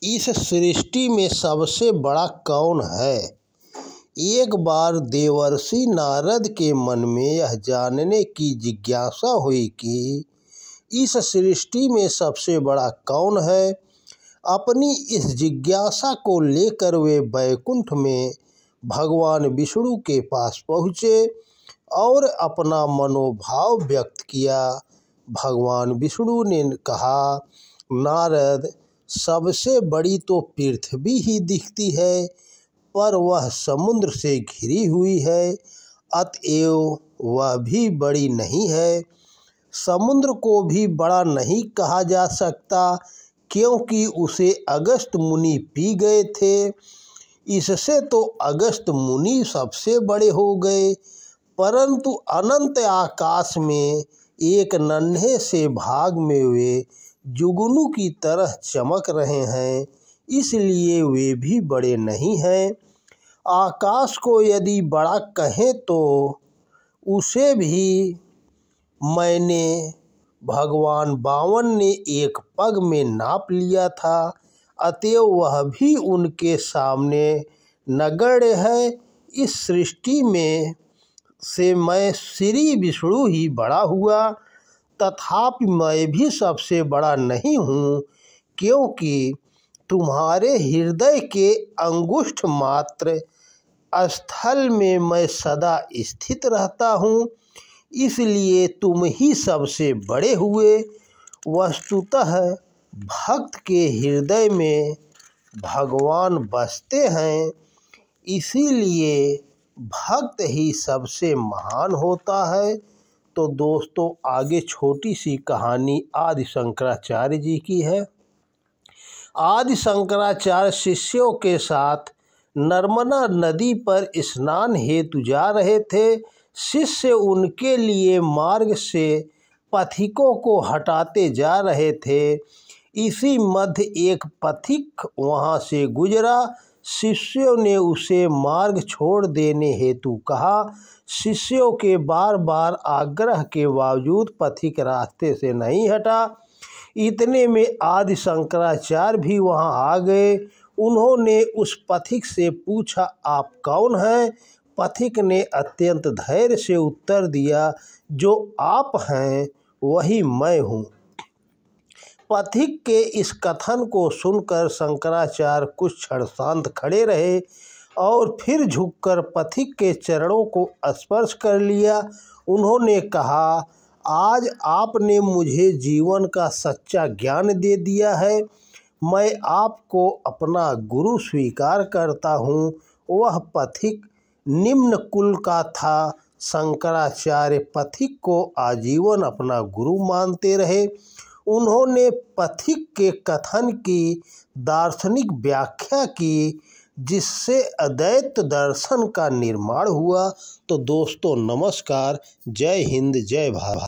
इस सृष्टि में सबसे बड़ा कौन है। एक बार देवर्षि नारद के मन में यह जानने की जिज्ञासा हुई कि इस सृष्टि में सबसे बड़ा कौन है। अपनी इस जिज्ञासा को लेकर वे वैकुंठ में भगवान विष्णु के पास पहुँचे और अपना मनोभाव व्यक्त किया। भगवान विष्णु ने कहा, नारद, सबसे बड़ी तो पृथ्वी ही दिखती है, पर वह समुद्र से घिरी हुई है, अतएव वह भी बड़ी नहीं है। समुद्र को भी बड़ा नहीं कहा जा सकता, क्योंकि उसे अगस्त्य मुनि पी गए थे। इससे तो अगस्त्य मुनि सबसे बड़े हो गए, परंतु अनंत आकाश में एक नन्हे से भाग में वे जुगनू की तरह चमक रहे हैं, इसलिए वे भी बड़े नहीं हैं। आकाश को यदि बड़ा कहें तो उसे भी मैंने भगवान बामन ने एक पग में नाप लिया था, अतएव वह भी उनके सामने नगण्य है। इस सृष्टि में से मैं श्री विष्णु ही बड़ा हुआ, तथापि मैं भी सबसे बड़ा नहीं हूँ, क्योंकि तुम्हारे हृदय के अंगुष्ठ मात्र स्थल में मैं सदा स्थित रहता हूँ, इसलिए तुम ही सबसे बड़े हुए। वस्तुतः भक्त के हृदय में भगवान बसते हैं, इसीलिए भक्त ही सबसे महान होता है। तो दोस्तों, आगे छोटी सी कहानी आदि शंकराचार्य जी की है। आदि शंकराचार्य शिष्यों के साथ नर्मदा नदी पर स्नान हेतु जा रहे थे। शिष्य उनके लिए मार्ग से पथिकों को हटाते जा रहे थे। इसी मध्य एक पथिक वहां से गुजरा। शिष्यों ने उसे मार्ग छोड़ देने हेतु कहा। शिष्यों के बार बार आग्रह के बावजूद पथिक रास्ते से नहीं हटा। इतने में आदि शंकराचार्य भी वहां आ गए। उन्होंने उस पथिक से पूछा, आप कौन हैं? पथिक ने अत्यंत धैर्य से उत्तर दिया, जो आप हैं वही मैं हूँ। पथिक के इस कथन को सुनकर शंकराचार्य कुछ क्षण शांत खड़े रहे और फिर झुककर पथिक के चरणों को स्पर्श कर लिया। उन्होंने कहा, आज आपने मुझे जीवन का सच्चा ज्ञान दे दिया है। मैं आपको अपना गुरु स्वीकार करता हूँ। वह पथिक निम्न कुल का था। शंकराचार्य पथिक को आजीवन अपना गुरु मानते रहे। उन्होंने पथिक के कथन की दार्शनिक व्याख्या की, जिससे अद्वैत दर्शन का निर्माण हुआ। तो दोस्तों, नमस्कार, जय हिंद, जय भारत।